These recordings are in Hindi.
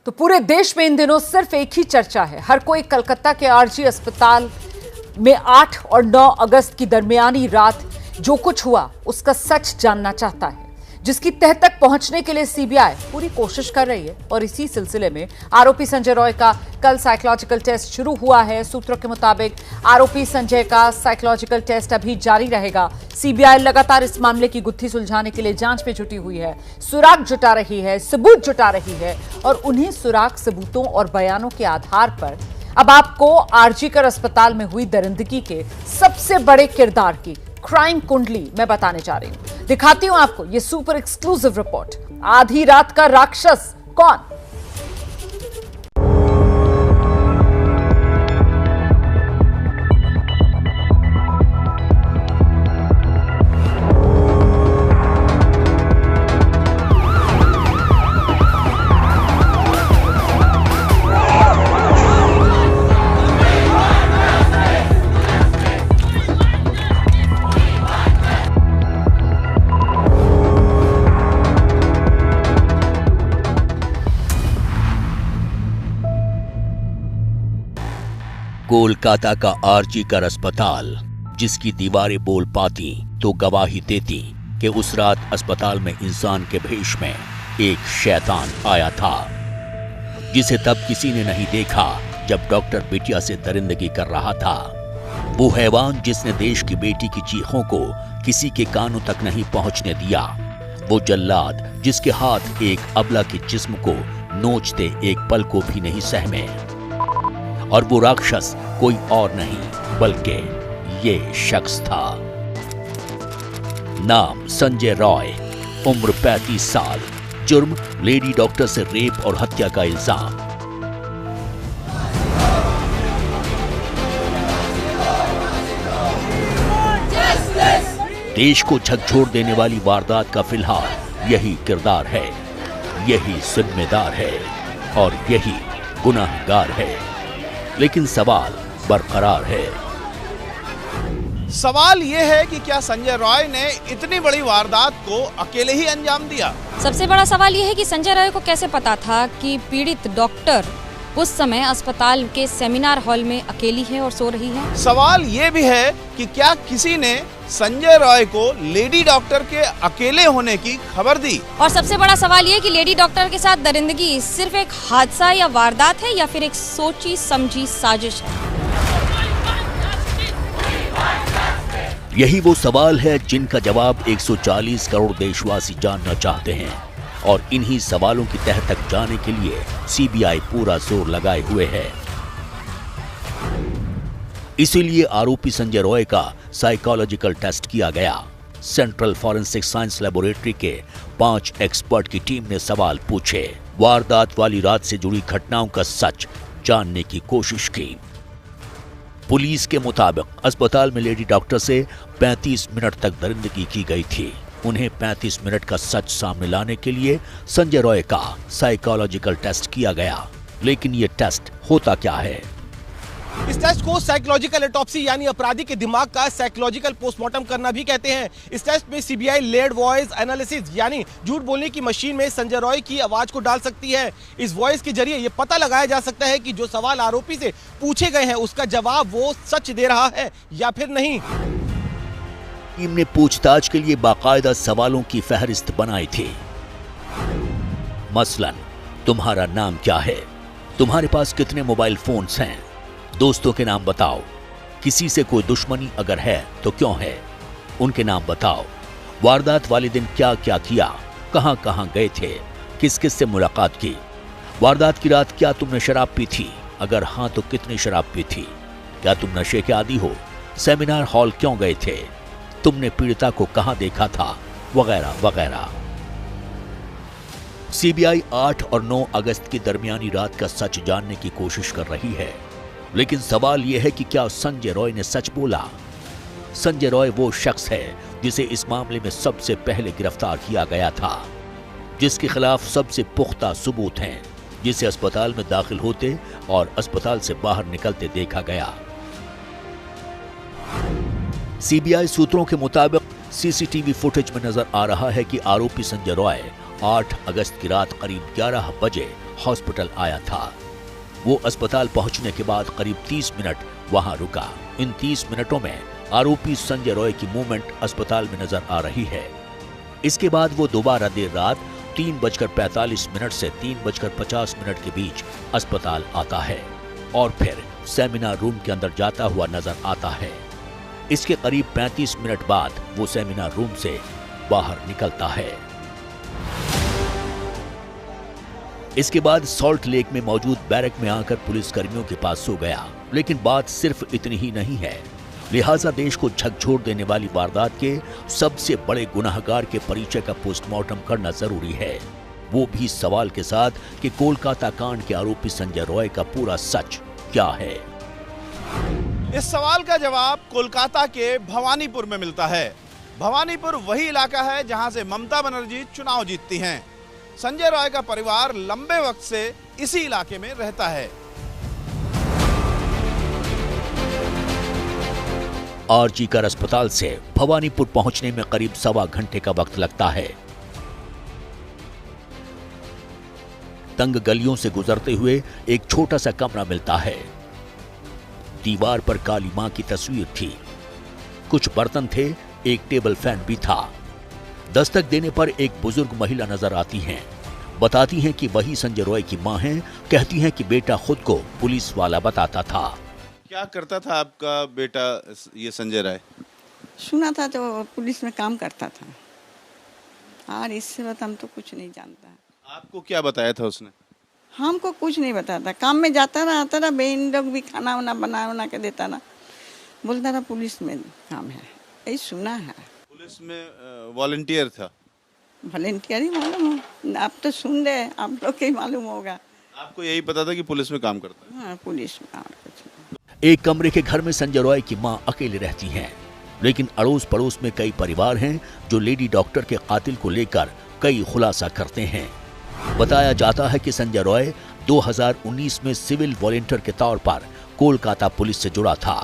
तो पूरे देश में इन दिनों सिर्फ एक ही चर्चा है। हर कोई कलकत्ता के आरजी अस्पताल में 8 और 9 अगस्त की दरमियानी रात जो कुछ हुआ उसका सच जानना चाहता है, जिसकी तह तक पहुंचने के लिए सीबीआई पूरी कोशिश कर रही है। और इसी सिलसिले में आरोपी संजय रॉय का कल साइकोलॉजिकल टेस्ट शुरू हुआ है। सूत्रों के मुताबिक आरोपी संजय का साइकोलॉजिकल टेस्ट अभी जारी रहेगा। सीबीआई लगातार इस मामले की गुत्थी सुलझाने के लिए जांच में जुटी हुई है, सुराग जुटा रही है, सबूत जुटा रही है और उन्हीं सुराग, सबूतों और बयानों के आधार पर अब आपको आरजीकर अस्पताल में हुई दरिंदगी के सबसे बड़े किरदार की क्राइम कुंडली मैं बताने जा रही हूं। दिखाती हूं आपको ये सुपर एक्सक्लूसिव रिपोर्ट। आधी रात का राक्षस कौन? कोलकाता का आरजीकर अस्पताल, जिसकी दीवारें बोल पाती तो गवाही देती कि उस रात अस्पताल में इंसान के भेष में एक शैतान आया था, जिसे तब किसी ने नहीं देखा जब डॉक्टर बिटिया से दरिंदगी कर रहा था। वो हैवान जिसने देश की बेटी की चीखों को किसी के कानों तक नहीं पहुंचने दिया। वो जल्लाद जिसके हाथ एक अबला के जिस्म को नोचते एक पल को भी नहीं सहमे। और वो राक्षस कोई और नहीं बल्कि ये शख्स था। नाम संजय रॉय, उम्र 35 साल, जुर्म लेडी डॉक्टर से रेप और हत्या का इल्जाम। देश को झकझोर देने वाली वारदात का फिलहाल यही किरदार है, यही जिम्मेदार है और यही गुनाहगार है। लेकिन सवाल बरकरार है। सवाल यह है कि क्या संजय रॉय ने इतनी बड़ी वारदात को अकेले ही अंजाम दिया? सबसे बड़ा सवाल यह है कि संजय रॉय को कैसे पता था कि पीड़ित डॉक्टर उस समय अस्पताल के सेमिनार हॉल में अकेली है और सो रही है। सवाल ये भी है कि क्या किसी ने संजय रॉय को लेडी डॉक्टर के अकेले होने की खबर दी? और सबसे बड़ा सवाल ये कि लेडी डॉक्टर के साथ दरिंदगी सिर्फ एक हादसा या वारदात है या फिर एक सोची समझी साजिश है? यही वो सवाल है जिनका जवाब 140 करोड़ देशवासी जानना चाहते हैं। और इन्हीं सवालों की तह तक जाने के लिए सीबीआई पूरा जोर लगाए हुए है। इसीलिए आरोपी संजय रॉय का साइकोलॉजिकल टेस्ट किया गया। सेंट्रल फॉरेंसिक साइंस लैबोरेटरी के 5 एक्सपर्ट की टीम ने सवाल पूछे, वारदात वाली रात से जुड़ी घटनाओं का सच जानने की कोशिश की। पुलिस के मुताबिक अस्पताल में लेडी डॉक्टर से 35 मिनट तक दरिंदगी की गई थी। उन्हें 35 मिनट का सच सामने लाने के लिए संजय रॉय का साइकोलॉजिकल टेस्ट किया गया। लेकिन ये टेस्ट होता क्या है? इस टेस्ट को साइकोलॉजिकल ऑटोप्सी यानी अपराधी के दिमाग का साइकोलॉजिकल पोस्टमार्टम करना भी कहते हैं। इस टेस्ट में सीबीआई लेड वॉइस एनालिसिस यानी झूठ बोलने की मशीन में संजय रॉय की आवाज को डाल सकती है। इस वॉइस के जरिए ये पता लगाया जा सकता है कि जो सवाल आरोपी से पूछे गए हैं उसका जवाब वो सच दे रहा है या फिर नहीं। टीम ने पूछताछ के लिए बाकायदा सवालों की फहरिस्त बनाई थी। मसलन, तुम्हारा नाम क्या है? तुम्हारे पास कितने मोबाइल फोन्स हैं? दोस्तों के नाम बताओ। किसी से कोई दुश्मनी अगर है तो क्यों है? उनके नाम बताओ। वारदात वाले दिन क्या क्या किया? कहां कहां गए थे? किस किस से मुलाकात की? वारदात की रात क्या तुमने शराब पी थी? अगर हां तो कितनी शराब पी थी? क्या तुम नशे के आदी हो? सेमिनार हॉल क्यों गए थे? तुमने पीड़िता को कहां देखा था? वगैरह वगैरह। सीबीआई 8 और 9 अगस्त की दरमियानी रात का सच जानने की कोशिश कर रही है। लेकिन सवाल यह है कि क्या संजय रॉय ने सच बोला? संजय रॉय वो शख्स है जिसे इस मामले में सबसे पहले गिरफ्तार किया गया था, जिसके खिलाफ सबसे पुख्ता सबूत हैं, जिसे अस्पताल में दाखिल होते और अस्पताल से बाहर निकलते देखा गया। सीबीआई सूत्रों के मुताबिक सीसीटीवी फुटेज में नजर आ रहा है कि आरोपी संजय रॉय 8 अगस्त की रात करीब 11 बजे हॉस्पिटल आया था। वो अस्पताल पहुंचने के बाद करीब 30 मिनट वहां रुका। इन 30 मिनटों में आरोपी संजय रॉय की मूवमेंट अस्पताल में नजर आ रही है। इसके बाद वो दोबारा देर रात 3:45 से 3:50 के बीच अस्पताल आता है और फिर सेमिनार रूम के अंदर जाता हुआ नजर आता है। इसके करीब 35 मिनट बाद वो सेमिनार रूम से बाहर निकलता है। इसके बाद सॉल्ट लेक में मौजूद बैरक में आकर पुलिस कर्मियों के पास सो गया। लेकिन बात सिर्फ इतनी ही नहीं है, लिहाजा देश को झकझोर देने वाली वारदात के सबसे बड़े गुनाहगार के परिचय का पोस्टमार्टम करना जरूरी है, वो भी सवाल के साथ कि कोलकाता कांड के आरोपी संजय रॉय का पूरा सच क्या है। इस सवाल का जवाब कोलकाता के भवानीपुर में मिलता है। भवानीपुर वही इलाका है जहां से ममता बनर्जी चुनाव जीतती हैं। संजय रॉय का परिवार लंबे वक्त से इसी इलाके में रहता है। आरजी कर अस्पताल से भवानीपुर पहुंचने में करीब 1.25 घंटे का वक्त लगता है। तंग गलियों से गुजरते हुए एक छोटा सा कमरा मिलता है। दीवार पर काली मां की तस्वीर थी, कुछ बर्तन थे, एक टेबल फैन भी था। दस्तक देने पर एक बुजुर्ग महिला नजर आती हैं। बताती हैं कि वही संजय रॉय की मां हैं। कहती हैं कि बेटा खुद को पुलिस वाला बताता था। क्या करता था आपका बेटा ये संजय राय? सुना था तो पुलिस में काम करता था और इससे बात हम तो कुछ नहीं जानता। आपको क्या बताया था उसने? हमको कुछ नहीं बताता, काम में जाता रहा, आता रहा, बहन लोग भी खाना वाना बना के देता ना, बोलता रहा पुलिस में काम है, यही सुना है। पुलिस में वॉलंटियर था? वॉलंटियर ही मालूम हो, आप तो सुन रहे, आप लोग के मालूम होगा। आपको यही पता था कि पुलिस में काम करता है? हाँ, पुलिस में और कुछ नहीं। एक कमरे के घर में संजय रॉय की मां अकेले रहती हैं, लेकिन अड़ोस पड़ोस में कई परिवार हैं जो लेडी डॉक्टर के कातिल को लेकर कई खुलासा करते हैं। बताया जाता है कि संजय रॉय 2019 में सिविल वॉलंटियर के तौर पर कोलकाता पुलिस से जुड़ा था।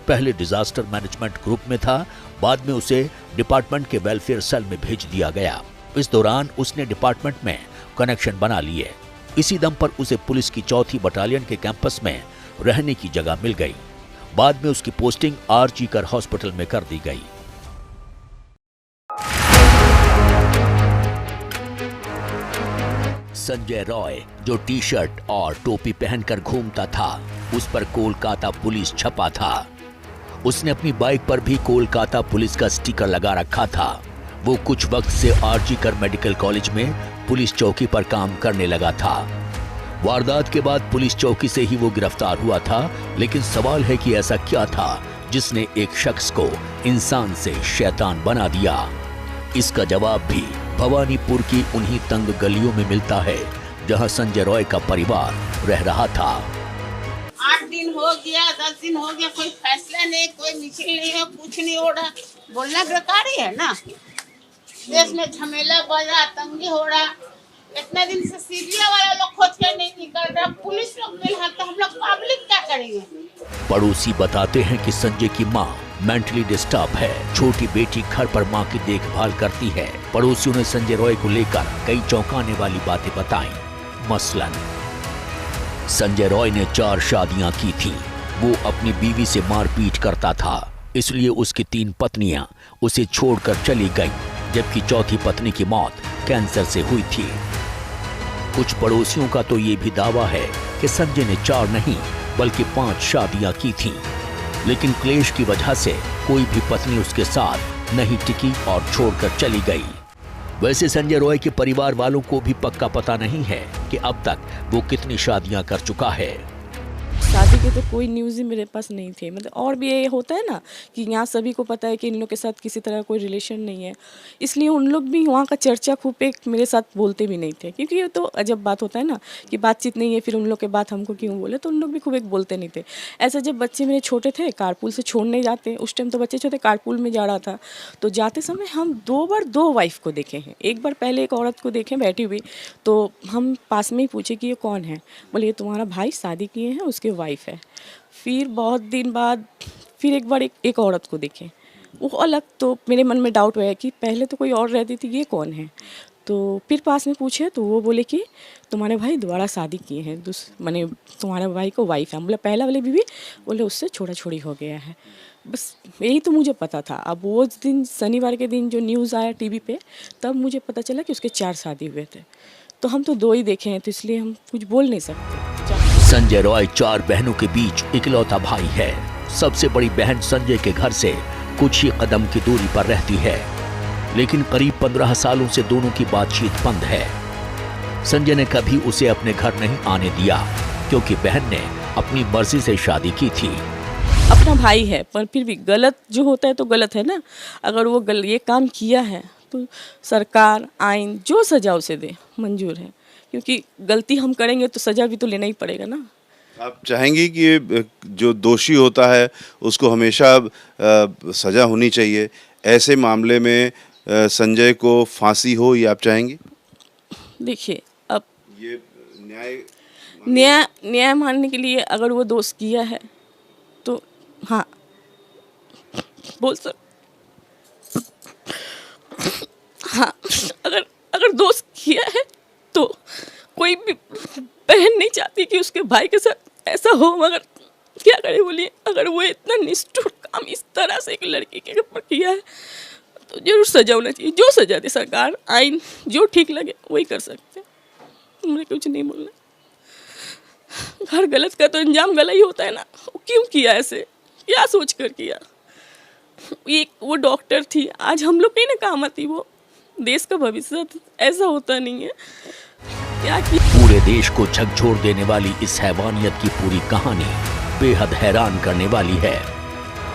पहले डिजास्टर मैनेजमेंट ग्रुप में था, बाद में उसे डिपार्टमेंट के वेलफेयर सेल में भेज दिया गया। इस दौरान उसने डिपार्टमेंट में कनेक्शन बना लिए। इसी दम पर उसे पुलिस की 4थी बटालियन के कैंपस में रहने की जगह मिल गई। बाद में उसकी पोस्टिंग आरजी कर हॉस्पिटल में कर दी गई। संजय रॉय जो टी शर्ट और टोपी पहनकर घूमता था, उस पर कोलकाता पुलिस छपा था। उसने अपनी बाइक पर भी कोलकाता पुलिस का स्टिकर लगा रखा था। वो कुछ वक्त से आरजी कर मेडिकल कॉलेज में पुलिस चौकी पर काम करने लगा था। वारदात के बाद पुलिस चौकी से ही वो गिरफ्तार हुआ था, लेकिन सवाल है कि ऐसा क्या था जिसने एक शख्स को इंसान से शैतान बना दिया। इसका जवाब भी भवानीपुर की उन्हीं तंग गलियों में मिलता है जहां संजय रॉय का परिवार रह रहा था। 8 दिन हो गया, 10 दिन हो गया, कोई फैसला नहीं, कोई मिছিল नहीं है, कुछ नहीं हो रहा। बोलना बेकार ही है ना, देश में झमेला बढ़ रहा, तंगी हो रहा। इतने दिन से सीरिया वाला लोग खोज के नहीं निकल रहा, पुलिस लोग मिल रहा, तो हम लोग पब्लिक क्या करेंगे? पड़ोसी बताते हैं कि संजय की मां मेंटली डिस्टर्ब है। छोटी बेटी घर पर मां की देखभाल करती है। पड़ोसियों ने संजय रॉय को लेकर कई चौंकाने वाली बातें बताई। मसलन संजय रॉय ने 4 शादियां की थी। वो अपनी बीवी से मारपीट करता था, इसलिए उसकी 3 पत्नियां उसे छोड़कर चली गईं, जबकि 4थी पत्नी की मौत कैंसर से हुई थी। कुछ पड़ोसियों का तो ये भी दावा है कि संजय ने 4 नहीं बल्कि 5 शादियां की थीं, लेकिन क्लेश की वजह से कोई भी पत्नी उसके साथ नहीं टिकी और छोड़कर चली गई। वैसे संजय रॉय के परिवार वालों को भी पक्का पता नहीं है कि अब तक वो कितनी शादियां कर चुका है। शादी के तो कोई न्यूज़ ही मेरे पास नहीं थे। मतलब और भी ये होता है ना कि यहाँ सभी को पता है कि इन लोग के साथ किसी तरह कोई रिलेशन नहीं है, इसलिए उन लोग भी वहाँ का चर्चा खूब एक मेरे साथ बोलते भी नहीं थे, क्योंकि ये तो अजब बात होता है ना कि बातचीत नहीं है, फिर उन लोग के बात हमको क्यों बोले, तो उन लोग भी खूब एक बोलते नहीं थे। ऐसा जब बच्चे मेरे छोटे थे, कारपूल से छोड़ने जाते, उस टाइम तो बच्चे छोटे, कारपूल में जा रहा था, तो जाते समय हम 2 बार 2 वाइफ को देखे हैं। एक बार पहले एक औरत को देखे बैठी हुई, तो हम पास में ही पूछे कि ये कौन है, बोले ये तुम्हारा भाई शादी किए हैं, उसके वाइफ है। फिर बहुत दिन बाद फिर एक बार एक औरत को देखे, वो अलग, तो मेरे मन में डाउट हुआ कि पहले तो कोई और रहती थी, ये कौन है। तो फिर पास में पूछे तो वो बोले कि तुम्हारे भाई दोबारा शादी किए हैं, माने तुम्हारे भाई को वाइफ है। बोला पहला वाले बीवी बोले उससे छोड़ा छोड़ी हो गया है। बस यही तो मुझे पता था। अब वो दिन शनिवार के दिन जो न्यूज़ आया टीवी पे, तब मुझे पता चला कि उसके 4 शादी हुए थे। तो हम तो 2 ही देखे हैं, तो इसलिए हम कुछ बोल नहीं सकते। संजय रॉय 4 बहनों के बीच इकलौता भाई है। सबसे बड़ी बहन संजय के घर से कुछ ही कदम की दूरी पर रहती है, लेकिन करीब 15 सालों से दोनों की बातचीत बंद है। संजय ने कभी उसे अपने घर नहीं आने दिया, क्योंकि बहन ने अपनी मर्जी से शादी की थी। अपना भाई है, पर फिर भी गलत जो होता है तो गलत है ना। अगर वो ये काम किया है तो सरकार आइन जो सजा उसे दे, मंजूर है। क्योंकि गलती हम करेंगे तो सजा भी तो लेना ही पड़ेगा ना। आप चाहेंगी कि जो दोषी होता है उसको हमेशा सजा होनी चाहिए, ऐसे मामले में संजय को फांसी हो, ये आप चाहेंगी? देखिए, अब ये न्याय मानने के लिए अगर वो दोष किया है तो हाँ बोल सक हाँ, अगर दोष किया है तो कोई भी बहन नहीं चाहती कि उसके भाई के साथ ऐसा हो, मगर क्या करे बोलिए। अगर वो इतना निष्ठुर काम इस तरह से एक लड़की के ऊपर किया है तो जरूर सजा होना चाहिए। जो सजा दे सरकार, आइन जो ठीक लगे वही कर सकते हैं। मुझे कुछ नहीं बोलना। हर गलत का तो अंजाम गलत ही होता है ना। वो क्यों किया ऐसे, क्या सोच कर किया? वो डॉक्टर थी, आज हम लोग कहीं ना काम आती। वो देश का भविष्य, ऐसा होता नहीं है। क्या कि पूरे देश को झकझोर देने वाली इस हैवानियत की पूरी कहानी बेहद हैरान करने वाली है।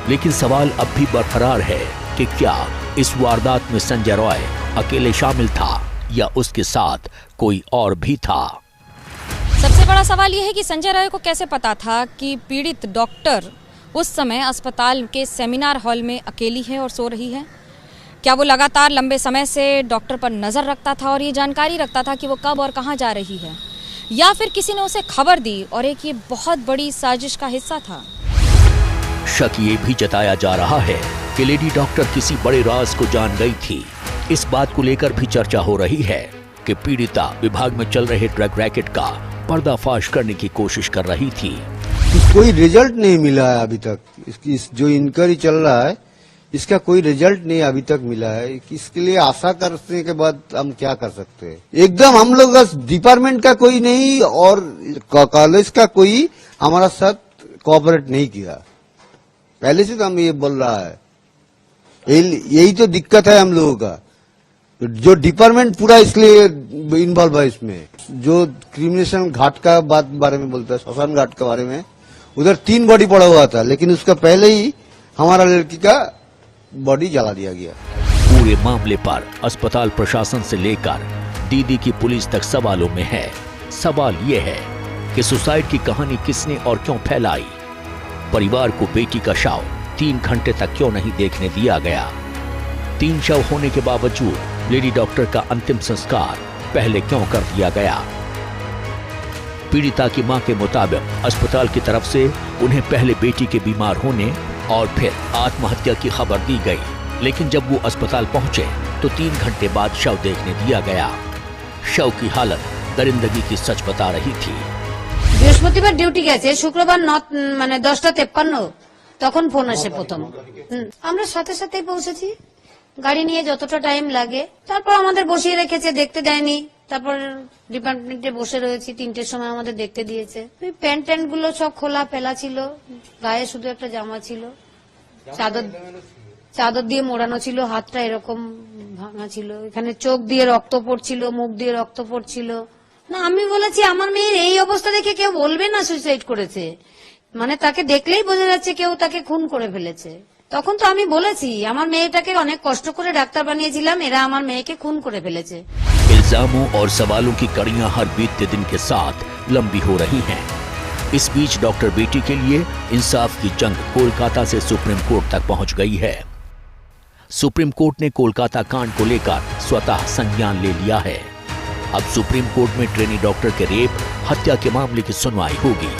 लेकिन सवाल अब भी बरकरार है कि क्या इस वारदात में संजय रॉय अकेले शामिल था या उसके साथ कोई और भी था? सबसे बड़ा सवाल यह है कि संजय रॉय को कैसे पता था कि पीड़ित डॉक्टर उस समय अस्पताल के सेमिनार हॉल में अकेली है और सो रही है। क्या वो लगातार लंबे समय से डॉक्टर पर नज़र रखता था और ये जानकारी रखता था कि वो कब और कहाँ जा रही है, या फिर किसी ने उसे खबर दी और एक ये बहुत बड़ी साजिश का हिस्सा था? शक ये भी जताया जा रहा है कि लेडी डॉक्टर किसी बड़े राज को जान गई थी। इस बात को लेकर भी चर्चा हो रही है कि पीड़िता विभाग में चल रहे ड्रग रैकेट का पर्दाफाश करने की कोशिश कर रही थी। कोई रिजल्ट नहीं मिला है अभी तक। इसकी जो इंक्वायरी चल रहा है इसका कोई रिजल्ट नहीं अभी तक मिला है। इसके लिए आशा करने के बाद हम क्या कर सकते हैं। एकदम हम लोग डिपार्टमेंट का कोई नहीं और कॉलेज का कोई हमारा साथ कोऑपरेट नहीं किया। पहले से तो हम ये बोल रहा है, यही तो दिक्कत है हम लोगों का। जो डिपार्टमेंट पूरा इसलिए इन्वॉल्व है इसमें। जो क्रिमिनेशन घाट का बारे में बोलता है, श्मशान घाट के बारे में, उधर 3 बॉडी पड़ा हुआ था, लेकिन उसका पहले ही हमारा लड़की का बॉडी जला दिया गया। पूरे मामले पर अस्पताल प्रशासन से लेकर दीदी की पुलिस तक सवालों में है। सवाल ये है कि सुसाइड की कहानी किसने और क्यों फैलाई? परिवार को बेटी का शव 3 घंटे तक क्यों नहीं देखने दिया गया? 3 शव होने के बावजूद लेडी डॉक्टर का अंतिम संस्कार पहले क्यों कर दिया गया? पीड़िता की मां के मुताबिक अस्पताल की तरफ से उन्हें पहले बेटी के बीमार होने और फिर आत्महत्या की खबर दी गई, लेकिन जब वो अस्पताल पहुंचे तो 3 घंटे बाद शव देखने दिया गया। शव की हालत दरिंदगी की सच बता रही थी। বৃহস্পতিবার ডিউটি গেছে, শুক্রবার মানে 10:53 তখন ফোন আসে প্রথম। আমরা সাথে সাথেই পৌঁছেছি, গাড়ি নিয়ে যতটা টাইম লাগে। তারপর আমাদের বসিয়ে রেখেছে, দেখতে দেয়নি। তারপর ডিপার্টমেন্টে বসে রয়েছি, 3টের সময় আমাদের দেখতে দিয়েছে। প্যান্ট ট্যান্ট গুলো সব খোলা ফেলা ছিল, গায়ে শুধু একটা জামা ছিল, চাদর দিয়ে মোড়ানো ছিল, হাতটা এরকম ভাঙা ছিল, এখানে চোখ দিয়ে রক্ত পড়ছিল, মুখ দিয়ে রক্ত পড়ছিল। না, আমি বলেছি আমার মেয়ের এই অবস্থা দেখে কেউ বলবে না সুইসাইড করেছে, মানে তাকে দেখলেই বোঝা যাচ্ছে কেউ তাকে খুন করে ফেলেছে। তখন তো আমি বলেছি আমার মেয়েটাকে অনেক কষ্ট করে ডাক্তার বানিয়েছিলাম, এরা আমার মেয়েকে খুন করে ফেলেছে। इल्जामों और सवालों की कड़ियां हर बीतते दिन के साथ लंबी हो रही हैं। इस बीच डॉक्टर बेटी के लिए इंसाफ की जंग कोलकाता से सुप्रीम कोर्ट तक पहुंच गई है। सुप्रीम कोर्ट ने कोलकाता कांड को लेकर स्वतः संज्ञान ले लिया है। अब सुप्रीम कोर्ट में ट्रेनी डॉक्टर के रेप हत्या के मामले की सुनवाई होगी।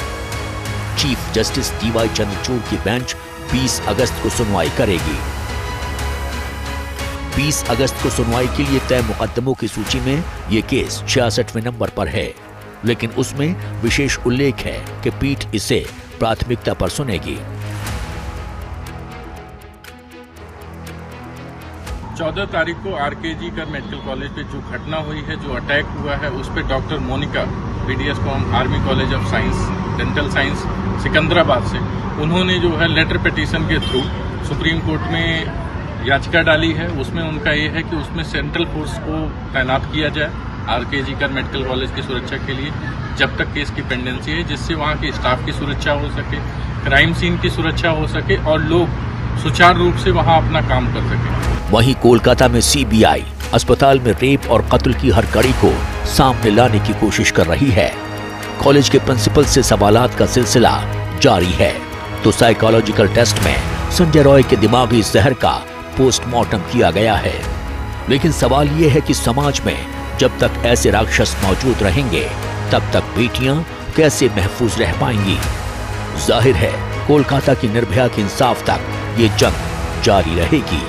चीफ जस्टिस DY चंद्रचूड़ की बेंच 20 अगस्त को सुनवाई करेगी। 20 अगस्त को सुनवाई के लिए तय मुकदमों की सूची में ये केस 66वें नंबर पर है, लेकिन उसमें विशेष उल्लेख है कि पीठ इसे प्राथमिकता पर सुनेगी। 14 तारीख को आरकेजी कर मेडिकल कॉलेज पे जो घटना हुई है, जो अटैक हुआ है, उस पे doctor Monika BDS from army college of science dental science Secunderabad से, उन्होंने जो है लेटर पिटीशन के थ्रू सुप्रीम कोर्ट में याचिका डाली है। उसमें उनका ये है कि उसमें सेंट्रल फोर्स को तैनात किया जाए आरकेजी कर मेडिकल कॉलेज की सुरक्षा के लिए जब तक केस की पेंडेंसी है, जिससे वहाँ के स्टाफ की सुरक्षा हो सके, क्राइम सीन की सुरक्षा हो सके और लोग सुचारू रूप से वहाँ अपना काम कर सके। वहीं कोलकाता में सीबीआई अस्पताल में रेप और कत्ल की हर कड़ी को सामने लाने की कोशिश कर रही है। कॉलेज के प्रिंसिपल से सवालात का सिलसिला जारी है, तो साइकोलॉजिकल टेस्ट में संजय रॉय के दिमागी जहर का पोस्टमार्टम किया गया है। लेकिन सवाल ये है कि समाज में जब तक ऐसे राक्षस मौजूद रहेंगे, तब तक बेटियां कैसे महफूज रह पाएंगी। जाहिर है कोलकाता की निर्भया के इंसाफ तक ये जंग जारी रहेगी।